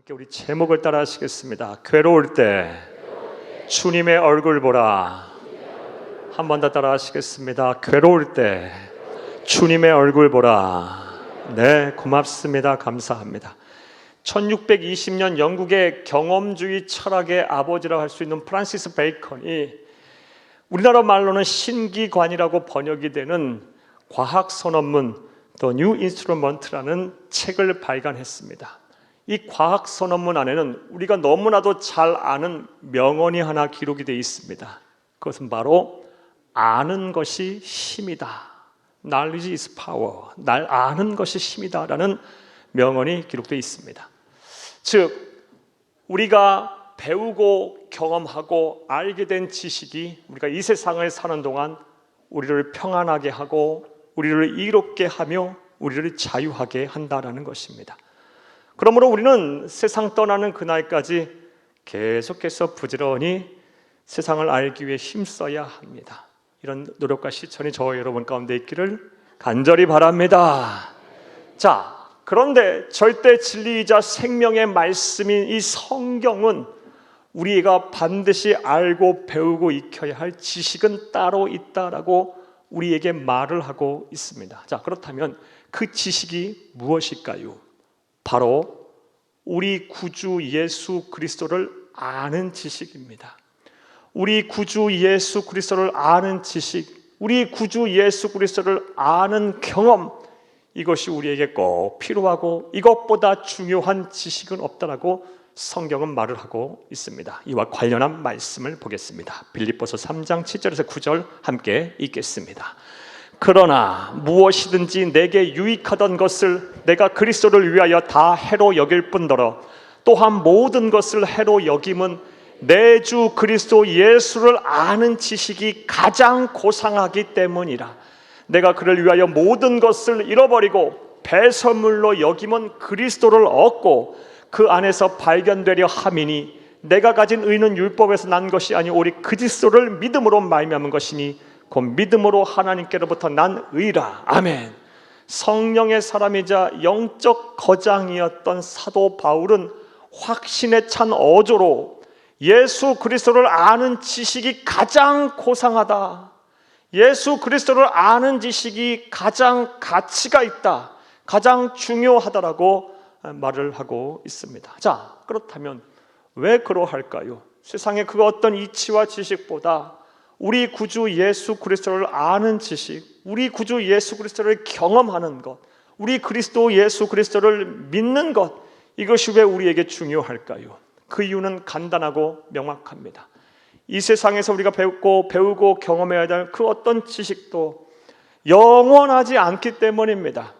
함께 우리 제목을 따라 하시겠습니다. 괴로울 때 주님의 얼굴 보라. 한 번 더 따라 하시겠습니다. 괴로울 때 주님의 얼굴 보라. 네, 고맙습니다. 감사합니다. 1620년 영국의 경험주의 철학의 아버지라고 할 수 있는 프란시스 베이컨이 우리나라 말로는 신기관이라고 번역이 되는 과학선언문 The New Instrument라는 책을 발간했습니다. 이 과학선언문 안에는 우리가 너무나도 잘 아는 명언이 하나 기록이 되어 있습니다. 그것은 바로 아는 것이 힘이다. Knowledge is power. 날 아는 것이 힘이다 라는 명언이 기록되어 있습니다. 즉 우리가 배우고 경험하고 알게 된 지식이 우리가 이 세상을 사는 동안 우리를 평안하게 하고 우리를 이롭게 하며 우리를 자유하게 한다라는 것입니다. 그러므로 우리는 세상 떠나는 그날까지 계속해서 부지런히 세상을 알기 위해 힘써야 합니다. 이런 노력과 실천이 저와 여러분 가운데 있기를 간절히 바랍니다. 자, 그런데 절대 진리이자 생명의 말씀인 이 성경은 우리가 반드시 알고 배우고 익혀야 할 지식은 따로 있다라고 우리에게 말을 하고 있습니다. 자, 그렇다면 그 지식이 무엇일까요? 바로 우리 구주 예수 그리스도를 아는 지식입니다. 우리 구주 예수 그리스도를 아는 지식, 우리 구주 예수 그리스도를 아는 경험, 이것이 우리에게 꼭 필요하고 이것보다 중요한 지식은 없다라고 성경은 말을 하고 있습니다. 이와 관련한 말씀을 보겠습니다. 빌립보서 3장 7절에서 9절 함께 읽겠습니다. 그러나 무엇이든지 내게 유익하던 것을 내가 그리스도를 위하여 다 해로 여길 뿐더러 또한 모든 것을 해로 여김은 내 주 그리스도 예수를 아는 지식이 가장 고상하기 때문이라. 내가 그를 위하여 모든 것을 잃어버리고 배설물로 여김은 그리스도를 얻고 그 안에서 발견되려 함이니 내가 가진 의는 율법에서 난 것이 아니 오직 그리스도를 믿음으로 말미암은 것이니 곧 믿음으로 하나님께로부터 난 의라. 아멘. 성령의 사람이자 영적 거장이었던 사도 바울은 확신에 찬 어조로 예수 그리스도를 아는 지식이 가장 고상하다, 예수 그리스도를 아는 지식이 가장 가치가 있다, 가장 중요하다라고 말을 하고 있습니다. 자, 그렇다면 왜 그러할까요? 세상의 그 어떤 이치와 지식보다 우리 구주 예수 그리스도를 아는 지식, 우리 구주 예수 그리스도를 경험하는 것, 우리 그리스도 예수 그리스도를 믿는 것, 이것이 왜 우리에게 중요할까요? 그 이유는 간단하고 명확합니다. 이 세상에서 우리가 배우고 경험해야 될 그 어떤 지식도 영원하지 않기 때문입니다.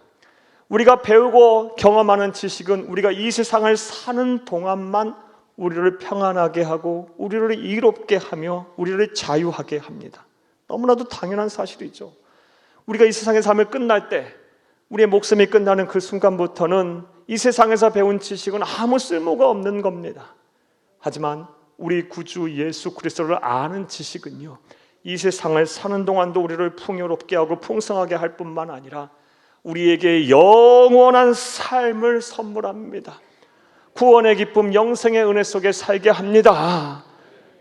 우리가 배우고 경험하는 지식은 우리가 이 세상을 사는 동안만 우리를 평안하게 하고 우리를 이롭게 하며 우리를 자유하게 합니다. 너무나도 당연한 사실이죠. 우리가 이 세상의 삶을 끝날 때, 우리의 목숨이 끝나는 그 순간부터는 이 세상에서 배운 지식은 아무 쓸모가 없는 겁니다. 하지만 우리 구주 예수 그리스도를 아는 지식은요, 이 세상을 사는 동안도 우리를 풍요롭게 하고 풍성하게 할 뿐만 아니라 우리에게 영원한 삶을 선물합니다. 구원의 기쁨, 영생의 은혜 속에 살게 합니다.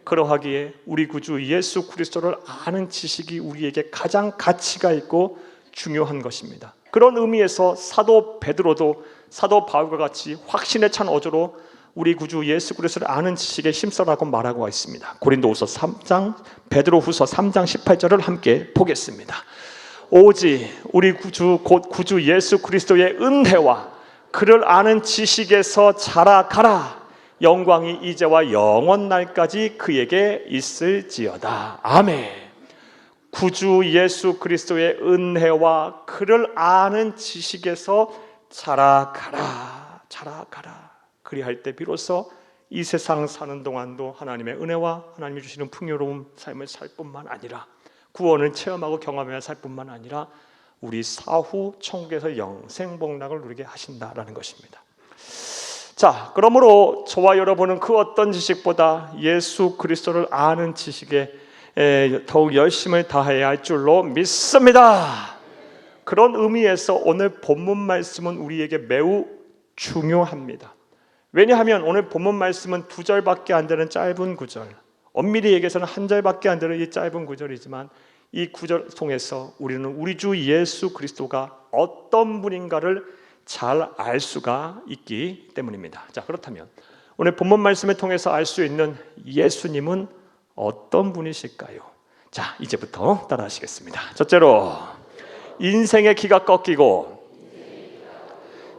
그러하기에 우리 구주 예수 그리스도를 아는 지식이 우리에게 가장 가치가 있고 중요한 것입니다. 그런 의미에서 사도 베드로도 사도 바울과 같이 확신에 찬 어조로 우리 구주 예수 그리스도를 아는 지식에 힘써라고 말하고 있습니다. 고린도후서 3장, 베드로후서 3장 18절을 함께 보겠습니다. 오직 우리 구주 곧 구주 예수 그리스도의 은혜와 그를 아는 지식에서 자라가라. 영광이 이제와 영원 날까지 그에게 있을지어다. 아멘. 구주 예수 그리스도의 은혜와 그를 아는 지식에서 자라가라. 자라가라. 그리할 때 비로소 이 세상 사는 동안도 하나님의 은혜와 하나님이 주시는 풍요로운 삶을 살 뿐만 아니라 구원을 체험하고 경험해야 살 뿐만 아니라 우리 사후 천국에서 영생복락을 누리게 하신다라는 것입니다. 자, 그러므로 저와 여러분은 그 어떤 지식보다 예수 그리스도를 아는 지식에 더욱 열심을 다해야 할 줄로 믿습니다. 그런 의미에서 오늘 본문 말씀은 우리에게 매우 중요합니다. 왜냐하면 오늘 본문 말씀은 2절밖에 안 되는 짧은 구절, 엄밀히 얘기해서는 1절밖에 안 되는 이 짧은 구절이지만 이 구절 통해서 우리는 우리 주 예수 그리스도가 어떤 분인가를 잘 알 수가 있기 때문입니다. 자, 그렇다면 오늘 본문 말씀을 통해서 알 수 있는 예수님은 어떤 분이실까요? 자, 이제부터 따라하시겠습니다. 첫째로, 인생의 기가 꺾이고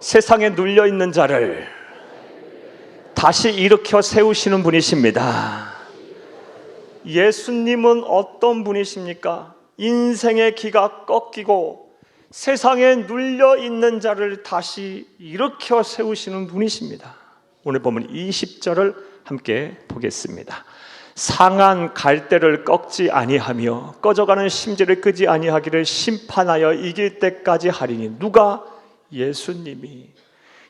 세상에 눌려 있는 자를 다시 일으켜 세우시는 분이십니다. 예수님은 어떤 분이십니까? 인생의 기가 꺾이고 세상에 눌려 있는 자를 다시 일으켜 세우시는 분이십니다. 오늘 보면 20절을 함께 보겠습니다. 상한 갈대를 꺾지 아니하며 꺼져가는 심지를 끄지 아니하기를 심판하여 이길 때까지 하리니. 누가?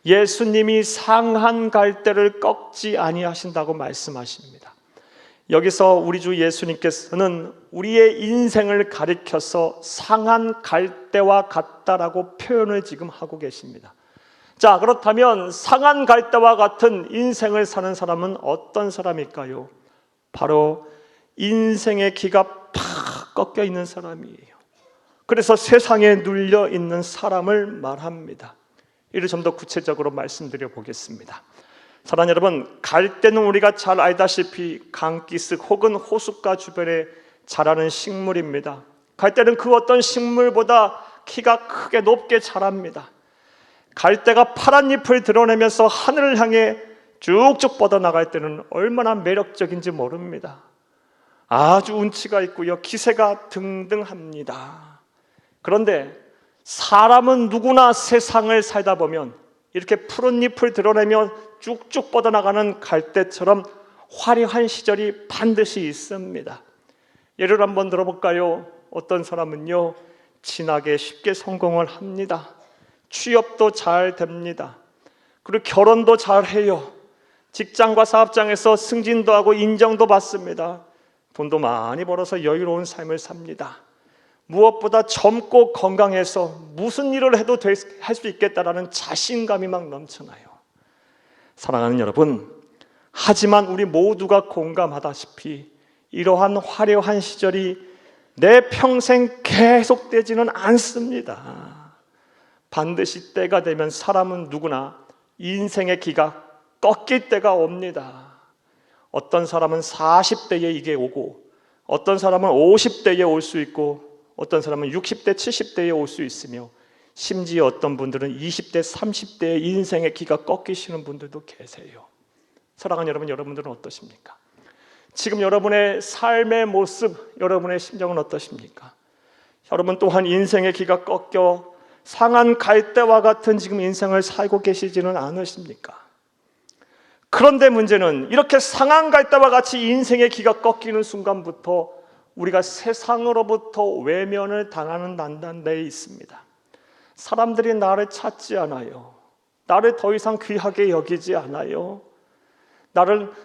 예수님이 상한 갈대를 꺾지 아니하신다고 말씀하십니다. 여기서 우리 주 예수님께서는 우리의 인생을 가리켜서 상한 갈대와 같다라고 표현을 지금 하고 계십니다. 자, 그렇다면 상한 갈대와 같은 인생을 사는 사람은 어떤 사람일까요? 바로 인생의 기가 팍 꺾여 있는 사람이에요. 그래서 세상에 눌려 있는 사람을 말합니다. 이를 좀 더 구체적으로 말씀드려 보겠습니다. 사랑하는 여러분, 갈대는 우리가 잘 알다시피 강기슭 혹은 호숫가 주변에 자라는 식물입니다. 갈대는 그 어떤 식물보다 키가 크게 높게 자랍니다. 갈대가 파란 잎을 드러내면서 하늘을 향해 쭉쭉 뻗어나갈 때는 얼마나 매력적인지 모릅니다. 아주 운치가 있고요, 기세가 등등합니다. 그런데 사람은 누구나 세상을 살다 보면 이렇게 푸른 잎을 드러내며 쭉쭉 뻗어나가는 갈대처럼 화려한 시절이 반드시 있습니다. 예를 한번 들어볼까요? 어떤 사람은요, 진하게 쉽게 성공을 합니다. 취업도 잘 됩니다. 그리고 결혼도 잘 해요. 직장과 사업장에서 승진도 하고 인정도 받습니다. 돈도 많이 벌어서 여유로운 삶을 삽니다. 무엇보다 젊고 건강해서 무슨 일을 해도 할 수 있겠다라는 자신감이 막 넘쳐나요. 사랑하는 여러분, 하지만 우리 모두가 공감하다시피 이러한 화려한 시절이 내 평생 계속되지는 않습니다. 반드시 때가 되면 사람은 누구나 인생의 기가 꺾일 때가 옵니다. 어떤 사람은 40대에 이게 오고, 어떤 사람은 50대에 올 수 있고, 어떤 사람은 60대, 70대에 올 수 있으며, 심지어 어떤 분들은 20대, 30대에 인생의 기가 꺾이시는 분들도 계세요. 사랑하는 여러분, 여러분들은 어떠십니까? 지금 여러분의 삶의 모습, 여러분의 심정은 어떠십니까? 여러분 또한 인생의 기가 꺾여 상한 갈대와 같은 지금 인생을 살고 계시지는 않으십니까? 그런데 문제는 이렇게 상한 갈대와 같이 인생의 기가 꺾이는 순간부터 우리가 세상으로부터 외면을 당하는 난단데에 있습니다. 사람들이 나를 찾지 않아요. 나를 더 이상 귀하게 여기지 않아요.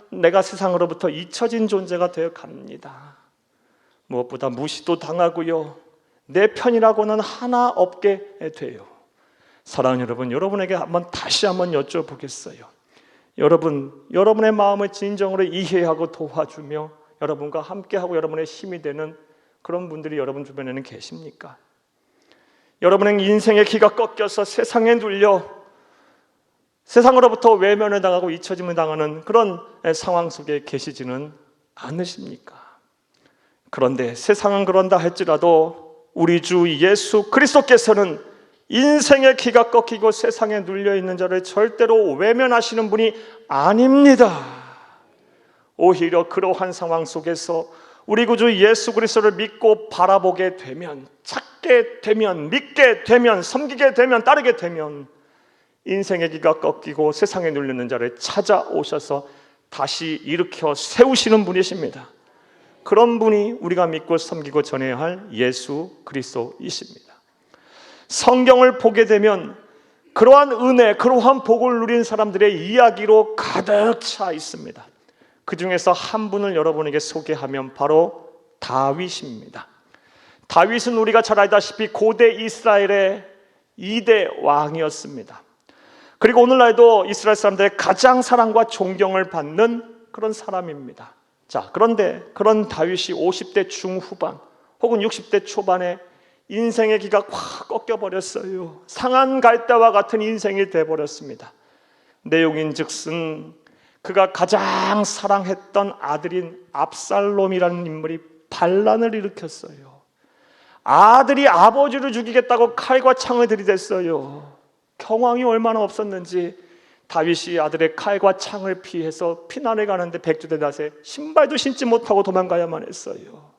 내가 세상으로부터 잊혀진 존재가 되어 갑니다. 무엇보다 무시도 당하고요, 내 편이라고는 하나 없게 돼요. 사랑하는 여러분, 여러분에게 다시 한번 여쭤보겠어요. 여러분의 마음을 진정으로 이해하고 도와주며 여러분과 함께하고 여러분의 힘이 되는 그런 분들이 여러분 주변에는 계십니까? 여러분의 인생의 기가 꺾여서 세상에 눌려 세상으로부터 외면을 당하고 잊혀짐을 당하는 그런 상황 속에 계시지는 않으십니까? 그런데 세상은 그런다 할지라도 우리 주 예수 그리스도께서는 인생의 기가 꺾이고 세상에 눌려있는 자를 절대로 외면하시는 분이 아닙니다. 오히려 그러한 상황 속에서 우리 구주 예수 그리스도를 믿고 바라보게 되면, 찾게 되면, 믿게 되면, 섬기게 되면, 따르게 되면 인생의 기가 꺾이고 세상에 눌리는 자를 찾아오셔서 다시 일으켜 세우시는 분이십니다. 그런 분이 우리가 믿고 섬기고 전해야 할 예수 그리스도이십니다. 성경을 보게 되면 그러한 은혜, 그러한 복을 누린 사람들의 이야기로 가득 차 있습니다. 그 중에서 한 분을 여러분에게 소개하면 바로 다윗입니다. 다윗은 우리가 잘 알다시피 고대 이스라엘의 2대 왕이었습니다. 그리고 오늘날도 이스라엘 사람들의 가장 사랑과 존경을 받는 그런 사람입니다. 자, 그런데 그런 다윗이 50대 중후반 혹은 60대 초반에 인생의 기가 확 꺾여버렸어요. 상한 갈대와 같은 인생이 돼버렸습니다. 내용인즉슨 그가 가장 사랑했던 아들인 압살롬이라는 인물이 반란을 일으켰어요. 아들이 아버지를 죽이겠다고 칼과 창을 들이댔어요. 경황이 얼마나 없었는지 다윗이 아들의 칼과 창을 피해서 피난을 가는데 백주대 낫에 신발도 신지 못하고 도망가야만 했어요.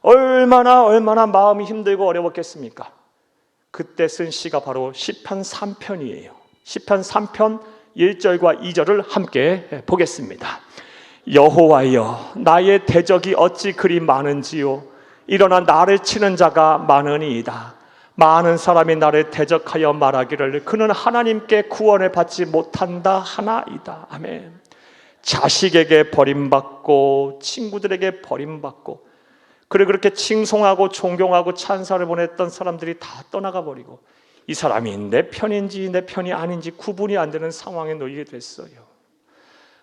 얼마나 마음이 힘들고 어려웠겠습니까? 그때 쓴 시가 바로 시편 3편이에요. 시편 3편 1절과 2절을 함께 보겠습니다. 여호와여, 나의 대적이 어찌 그리 많은지요. 일어나 나를 치는 자가 많으니이다. 많은 사람이 나를 대적하여 말하기를 그는 하나님께 구원을 받지 못한다 하나이다. 아멘. 자식에게 버림받고 친구들에게 버림받고 그리고 그렇게 칭송하고 존경하고 찬사를 보냈던 사람들이 다 떠나가 버리고 이 사람이 내 편인지 내 편이 아닌지 구분이 안 되는 상황에 놓이게 됐어요.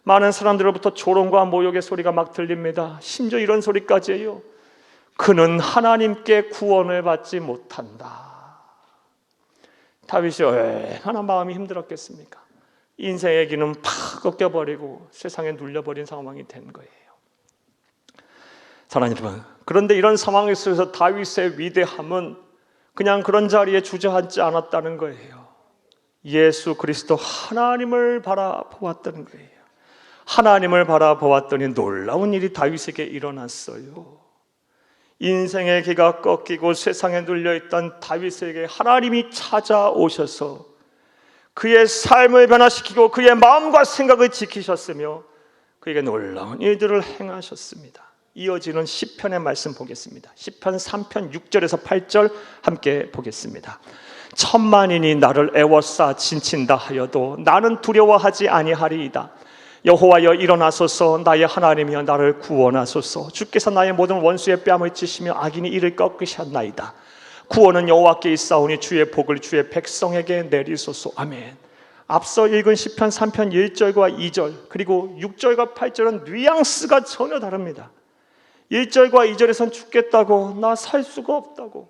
많은 사람들로부터 조롱과 모욕의 소리가 막 들립니다. 심지어 이런 소리까지 해요. 그는 하나님께 구원을 받지 못한다. 다윗이 얼마나 마음이 힘들었겠습니까? 인생의 기는 팍 꺾여버리고 세상에 눌려버린 상황이 된 거예요. 사랑하는 여러분, 그런데 이런 상황 속에서 다윗의 위대함은 그냥 그런 자리에 주저앉지 않았다는 거예요. 예수 그리스도 하나님을 바라보았다는 거예요. 하나님을 바라보았더니 놀라운 일이 다윗에게 일어났어요. 인생의 기가 꺾이고 세상에 눌려있던 다윗에게 하나님이 찾아오셔서 그의 삶을 변화시키고 그의 마음과 생각을 지키셨으며 그에게 놀라운 일들을 행하셨습니다. 이어지는 시편의 말씀 보겠습니다. 시편 3편 6절에서 8절 함께 보겠습니다. 천만인이 나를 애워싸 진친다 하여도 나는 두려워하지 아니하리이다. 여호와여 일어나소서. 나의 하나님이여 나를 구원하소서. 주께서 나의 모든 원수의 뺨을 치시며 악인이 이를 꺾으셨나이다. 구원은 여호와께 있사오니 주의 복을 주의 백성에게 내리소서. 아멘. 앞서 읽은 시편 3편 1절과 2절 그리고 6절과 8절은 뉘앙스가 전혀 다릅니다. 1절과 2절에선 죽겠다고, 나 살 수가 없다고,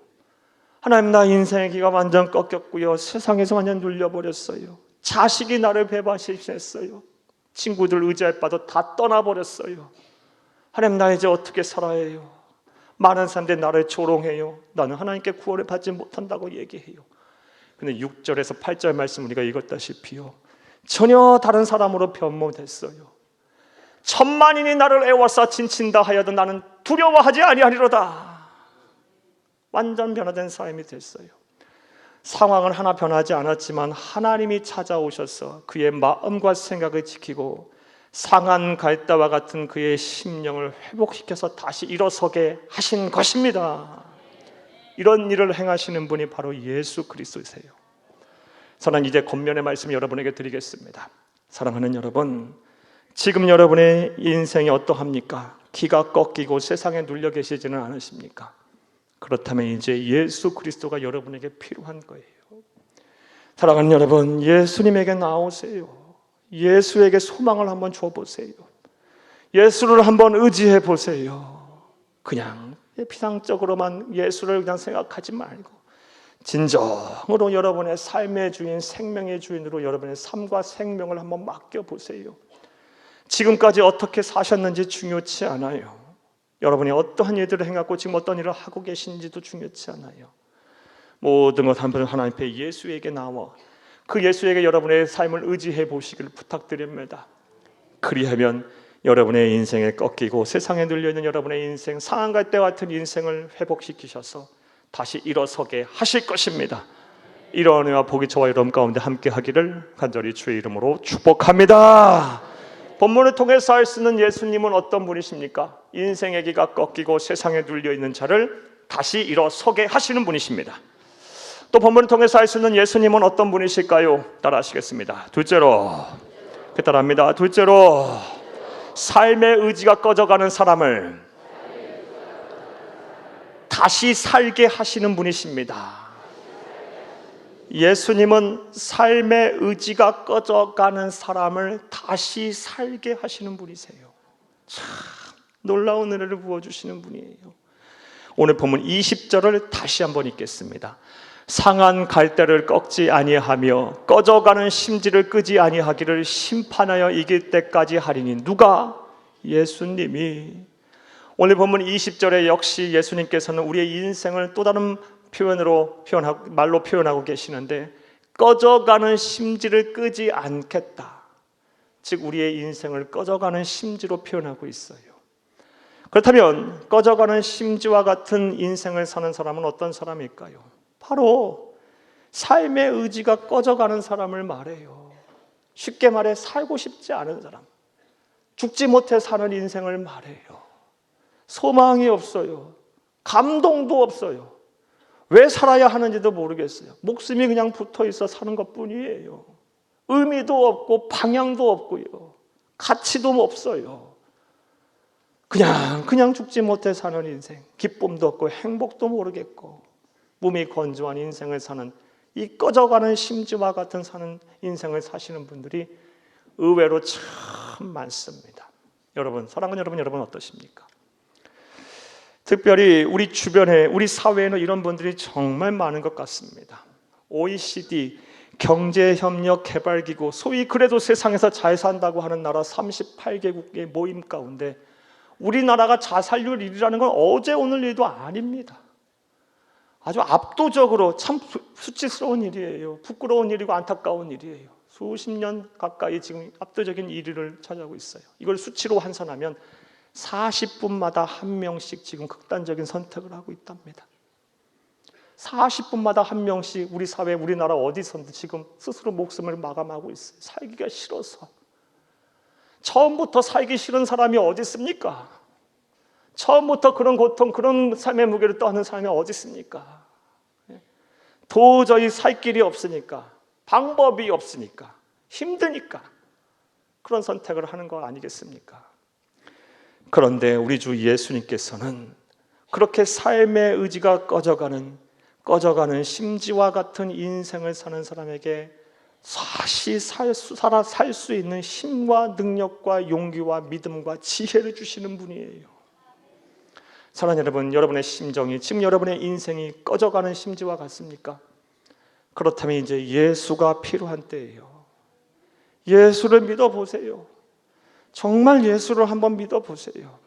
하나님 나 인생의 기가 완전 꺾였고요, 세상에서 완전 눌려버렸어요, 자식이 나를 배반시켰어요, 친구들 의지할 바도 다 떠나버렸어요, 하나님 나 이제 어떻게 살아야 해요? 많은 사람들이 나를 조롱해요. 나는 하나님께 구원을 받지 못한다고 얘기해요. 근데 6절에서 8절 말씀 우리가 읽었다시피요, 전혀 다른 사람으로 변모됐어요. 천만인이 나를 애워싸 진친다 하여도 나는 두려워하지 아니하리로다. 완전 변화된 삶이 됐어요. 상황은 하나 변하지 않았지만 하나님이 찾아오셔서 그의 마음과 생각을 지키고 상한 갈대와 같은 그의 심령을 회복시켜서 다시 일어서게 하신 것입니다. 이런 일을 행하시는 분이 바로 예수 그리스도이세요. 저는 이제 권면의 말씀 여러분에게 드리겠습니다. 사랑하는 여러분, 지금 여러분의 인생이 어떠합니까? 기가 꺾이고 세상에 눌려 계시지는 않으십니까? 그렇다면 이제 예수 그리스도가 여러분에게 필요한 거예요. 사랑하는 여러분, 예수님에게 나오세요. 예수에게 소망을 한번 줘보세요. 예수를 한번 의지해 보세요. 그냥 피상적으로만 예수를 그냥 생각하지 말고 진정으로 여러분의 삶의 주인, 생명의 주인으로 여러분의 삶과 생명을 한번 맡겨보세요. 지금까지 어떻게 사셨는지 중요치 않아요. 여러분이 어떠한 일들을 행하고 지금 어떤 일을 하고 계신지도 중요치 않아요. 모든 것 한번 하나님 앞에 예수에게 나와 그 예수에게 여러분의 삶을 의지해 보시길 부탁드립니다. 그리하면 여러분의 인생에 꺾이고 세상에 눌려있는 여러분의 인생, 상한 갈대와 같은 인생을 회복시키셔서 다시 일어서게 하실 것입니다. 이런 은혜와 복이 저와 여러분 가운데 함께 하기를 간절히 주의 이름으로 축복합니다. 본문을 통해서 알 수 있는 예수님은 어떤 분이십니까? 인생의 기가 꺾이고 세상에 눌려있는 자를 다시 일어서게 하시는 분이십니다. 또 본문을 통해서 알 수 있는 예수님은 어떤 분이실까요? 따라 하시겠습니다. 둘째로, 따라합니다. 둘째로, 삶의 의지가 꺼져가는 사람을 다시 살게 하시는 분이십니다. 예수님은 삶의 의지가 꺼져가는 사람을 다시 살게 하시는 분이세요. 참 놀라운 은혜를 부어주시는 분이에요. 오늘 본문 20절을 다시 한번 읽겠습니다. 상한 갈대를 꺾지 아니하며 꺼져가는 심지를 끄지 아니하기를 심판하여 이길 때까지 하리니. 누가? 예수님이. 오늘 본문 20절에 역시 예수님께서는 우리의 인생을 또 다른 말로 표현하고 계시는데, 꺼져가는 심지를 끄지 않겠다. 즉 우리의 인생을 꺼져가는 심지로 표현하고 있어요. 그렇다면 꺼져가는 심지와 같은 인생을 사는 사람은 어떤 사람일까요? 바로 삶의 의지가 꺼져가는 사람을 말해요. 쉽게 말해 살고 싶지 않은 사람, 죽지 못해 사는 인생을 말해요. 소망이 없어요. 감동도 없어요. 왜 살아야 하는지도 모르겠어요. 목숨이 그냥 붙어있어 사는 것뿐이에요. 의미도 없고 방향도 없고요. 가치도 없어요. 그냥 죽지 못해 사는 인생, 기쁨도 없고 행복도 모르겠고 몸이 건조한 인생을 사는, 이 꺼져가는 심지와 같은 사는 인생을 사시는 분들이 의외로 참 많습니다. 여러분, 사랑하는 여러분 어떠십니까? 특별히 우리 주변에, 우리 사회에는 이런 분들이 정말 많은 것 같습니다. OECD 경제협력개발기구, 소위 그래도 세상에서 잘 산다고 하는 나라 38개국의 모임 가운데 우리나라가 자살률 1위라는 건 어제 오늘 일도 아닙니다. 아주 압도적으로 참 수치스러운 일이에요. 부끄러운 일이고 안타까운 일이에요. 수십 년 가까이 지금 압도적인 1위를 차지하고 있어요. 이걸 수치로 환산하면 40분마다 한 명씩 지금 극단적인 선택을 하고 있답니다. 40분마다 한 명씩 우리 사회, 우리나라 어디서든 지금 스스로 목숨을 마감하고 있어요. 살기가 싫어서. 처음부터 살기 싫은 사람이 어디 있습니까? 처음부터 그런 고통, 그런 삶의 무게를 떠안는 사람이 어디 있습니까? 도저히 살 길이 없으니까, 방법이 없으니까, 힘드니까 그런 선택을 하는 거 아니겠습니까? 그런데 우리 주 예수님께서는 그렇게 삶의 의지가 꺼져가는 심지와 같은 인생을 사는 사람에게 다시 살 수 있는 힘과 능력과 용기와 믿음과 지혜를 주시는 분이에요. 사랑하는 여러분, 여러분의 심정이, 지금 여러분의 인생이 꺼져가는 심지와 같습니까? 그렇다면 이제 예수가 필요한 때예요. 예수를 믿어보세요. 정말 예수를 한번 믿어보세요.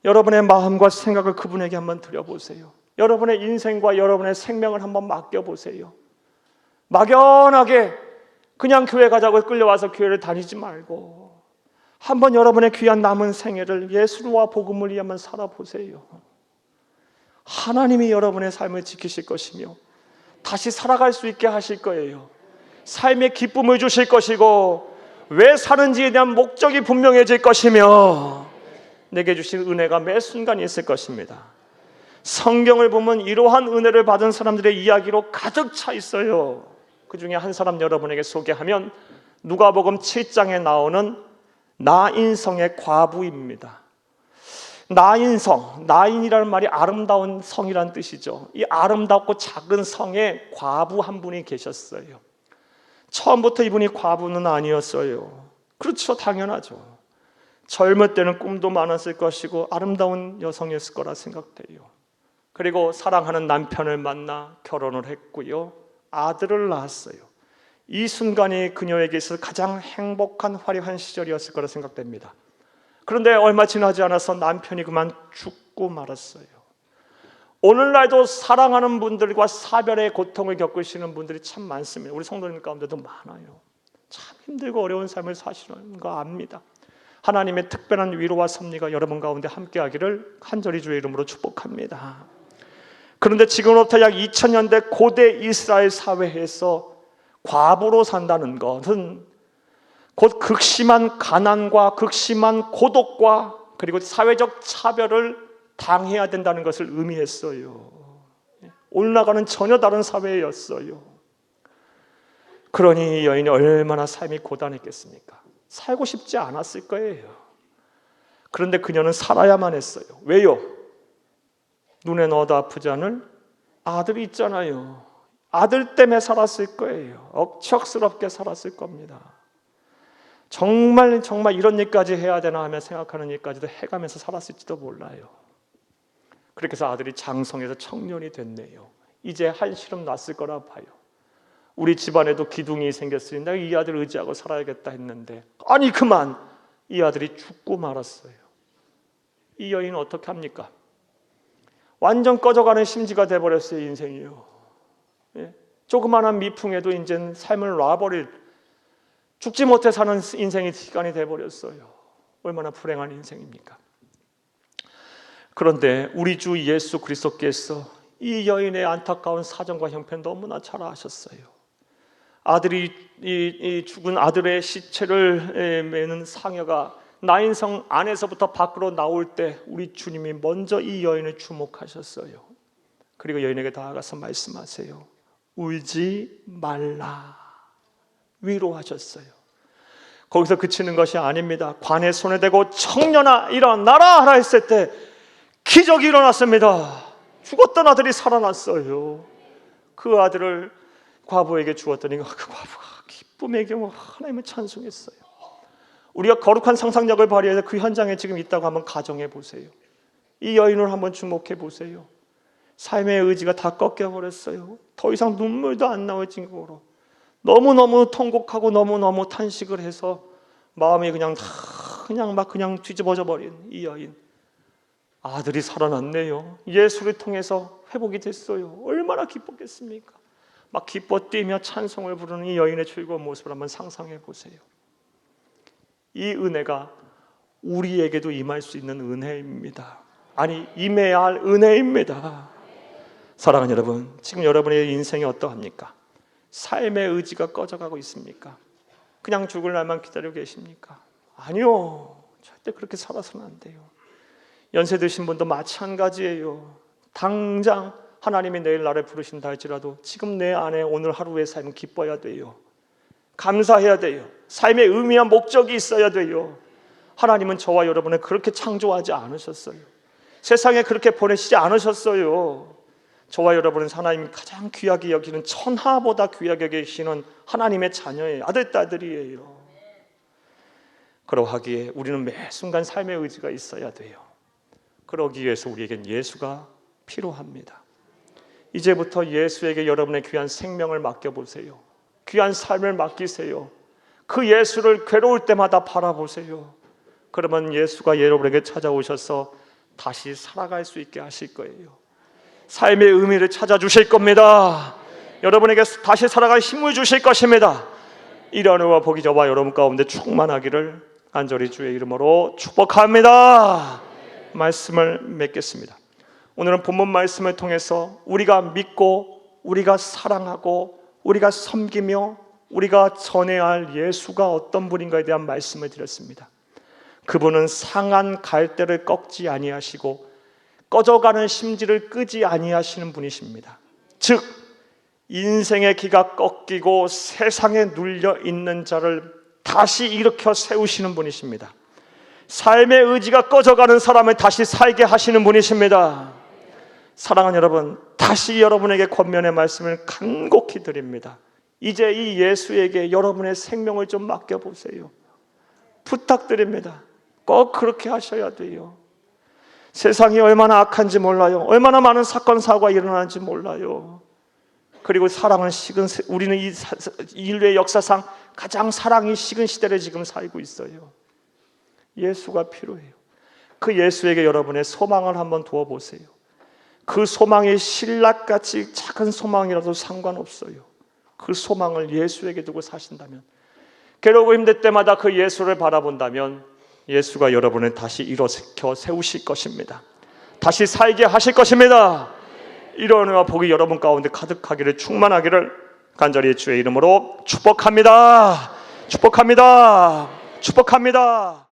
여러분의 마음과 생각을 그분에게 한번 드려보세요. 여러분의 인생과 여러분의 생명을 한번 맡겨보세요. 막연하게 그냥 교회 가자고 끌려와서 교회를 다니지 말고 한번 여러분의 귀한 남은 생애를 예수와 복음을 위해 한번 살아보세요. 하나님이 여러분의 삶을 지키실 것이며 다시 살아갈 수 있게 하실 거예요. 삶의 기쁨을 주실 것이고 왜 사는지에 대한 목적이 분명해질 것이며 내게 주신 은혜가 매 순간 있을 것입니다. 성경을 보면 이러한 은혜를 받은 사람들의 이야기로 가득 차 있어요. 그 중에 한 사람 여러분에게 소개하면 누가복음 7장에 나오는 나인성의 과부입니다. 나인성, 나인이라는 말이 아름다운 성이라는 뜻이죠. 이 아름답고 작은 성에 과부 한 분이 계셨어요. 처음부터 이분이 과부는 아니었어요. 그렇죠, 당연하죠. 젊을 때는 꿈도 많았을 것이고 아름다운 여성이었을 거라 생각돼요. 그리고 사랑하는 남편을 만나 결혼을 했고요, 아들을 낳았어요. 이 순간이 그녀에게 있어서 가장 행복한 화려한 시절이었을 거라 생각됩니다. 그런데 얼마 지나지 않아서 남편이 그만 죽고 말았어요. 오늘날도 사랑하는 분들과 사별의 고통을 겪으시는 분들이 참 많습니다. 우리 성도님 가운데도 많아요. 참 힘들고 어려운 삶을 사시는 거 압니다. 하나님의 특별한 위로와 섭리가 여러분 가운데 함께하기를 간절히 주의 이름으로 축복합니다. 그런데 지금부터 약 2000년대 고대 이스라엘 사회에서 과부로 산다는 것은 곧 극심한 가난과 극심한 고독과 그리고 사회적 차별을 당해야 된다는 것을 의미했어요. 오늘날과는 전혀 다른 사회였어요. 그러니 이 여인이 얼마나 삶이 고단했겠습니까? 살고 싶지 않았을 거예요. 그런데 그녀는 살아야만 했어요. 왜요? 눈에 넣어도 아프지 않을 아들이 있잖아요. 아들 때문에 살았을 거예요. 억척스럽게 살았을 겁니다. 정말 이런 일까지 해야 되나 하며 생각하는 일까지도 해가면서 살았을지도 몰라요. 그렇게 해서 아들이 장성해서 청년이 됐네요. 이제 한시름 났을 거라 봐요. 우리 집안에도 기둥이 생겼으니 내가 이 아들 의지하고 살아야겠다 했는데 아니 그만 이 아들이 죽고 말았어요. 이 여인은 어떻게 합니까? 완전 꺼져가는 심지가 돼버렸어요. 인생이요. 예? 조그마한 미풍에도 이제 삶을 놔버릴 죽지 못해 사는 인생이 시간이 돼버렸어요. 얼마나 불행한 인생입니까? 그런데 우리 주 예수 그리스도께서 이 여인의 안타까운 사정과 형편 너무나 잘 아셨어요. 아들이 이 죽은 아들의 시체를 매는 상여가 나인성 안에서부터 밖으로 나올 때 우리 주님이 먼저 이 여인을 주목하셨어요. 그리고 여인에게 다가가서 말씀하세요. 울지 말라. 위로하셨어요. 거기서 그치는 것이 아닙니다. 관에 손에 대고 청년아 일어나라 하라 했을 때 기적이 일어났습니다. 죽었던 아들이 살아났어요. 그 아들을 과부에게 주었더니 그 과부가 기쁨의 경우 하나님을 찬송했어요. 우리가 거룩한 상상력을 발휘해서 그 현장에 지금 있다고 한번 가정해 보세요. 이 여인을 한번 주목해 보세요. 삶의 의지가 다 꺾여버렸어요. 더 이상 눈물도 안 나올 정도로 너무너무 통곡하고 너무너무 탄식을 해서 마음이 그냥 뒤집어져 버린 이 여인. 아들이 살아났네요. 예수를 통해서 회복이 됐어요. 얼마나 기뻤겠습니까? 막 기뻐 뛰며 찬송을 부르는 이 여인의 즐거운 모습을 한번 상상해 보세요. 이 은혜가 우리에게도 임할 수 있는 은혜입니다. 아니, 임해야 할 은혜입니다. 사랑하는 여러분, 지금 여러분의 인생이 어떠합니까? 삶의 의지가 꺼져가고 있습니까? 그냥 죽을 날만 기다리고 계십니까? 아니요, 절대 그렇게 살아서는 안 돼요. 연세 드신 분도 마찬가지예요. 당장 하나님이 내일 나를 부르신다 할지라도 지금 내 안에 오늘 하루의 삶은 기뻐야 돼요. 감사해야 돼요. 삶의 의미와 목적이 있어야 돼요. 하나님은 저와 여러분을 그렇게 창조하지 않으셨어요. 세상에 그렇게 보내시지 않으셨어요. 저와 여러분은 하나님이 가장 귀하게 여기는 천하보다 귀하게 여기시는 하나님의 자녀예요. 아들, 딸들이에요. 그러하기에 우리는 매 순간 삶의 의지가 있어야 돼요. 그러기 위해서 우리에겐 예수가 필요합니다. 이제부터 예수에게 여러분의 귀한 생명을 맡겨보세요. 귀한 삶을 맡기세요. 그 예수를 괴로울 때마다 바라보세요. 그러면 예수가 여러분에게 찾아오셔서 다시 살아갈 수 있게 하실 거예요. 삶의 의미를 찾아주실 겁니다. 여러분에게 다시 살아갈 힘을 주실 것입니다. 이런 은혜와 복이 저와 여러분 가운데 충만하기를 간절히 주의 이름으로 축복합니다. 말씀을 맺겠습니다. 오늘은 본문 말씀을 통해서 우리가 믿고 우리가 사랑하고 우리가 섬기며 우리가 전해야 할 예수가 어떤 분인가에 대한 말씀을 드렸습니다. 그분은 상한 갈대를 꺾지 아니하시고 꺼져가는 심지를 끄지 아니하시는 분이십니다. 즉 인생의 기가 꺾이고 세상에 눌려 있는 자를 다시 일으켜 세우시는 분이십니다. 삶의 의지가 꺼져가는 사람을 다시 살게 하시는 분이십니다. 사랑하는 여러분, 다시 여러분에게 권면의 말씀을 간곡히 드립니다. 이제 이 예수에게 여러분의 생명을 좀 맡겨보세요. 부탁드립니다. 꼭 그렇게 하셔야 돼요. 세상이 얼마나 악한지 몰라요. 얼마나 많은 사건 사고가 일어나는지 몰라요. 그리고 사랑은 식은, 우리는 이 인류의 역사상 가장 사랑이 식은 시대를 지금 살고 있어요. 예수가 필요해요. 그 예수에게 여러분의 소망을 한번 두어보세요. 그 소망이 신락같이 작은 소망이라도 상관없어요. 그 소망을 예수에게 두고 사신다면, 괴로우고 힘들 때마다 그 예수를 바라본다면 예수가 여러분을 다시 일으켜 세우실 것입니다. 다시 살게 하실 것입니다. 이런 은혜와 복이 여러분 가운데 가득하기를, 충만하기를 간절히 주의 이름으로 축복합니다. 축복합니다. 축복합니다.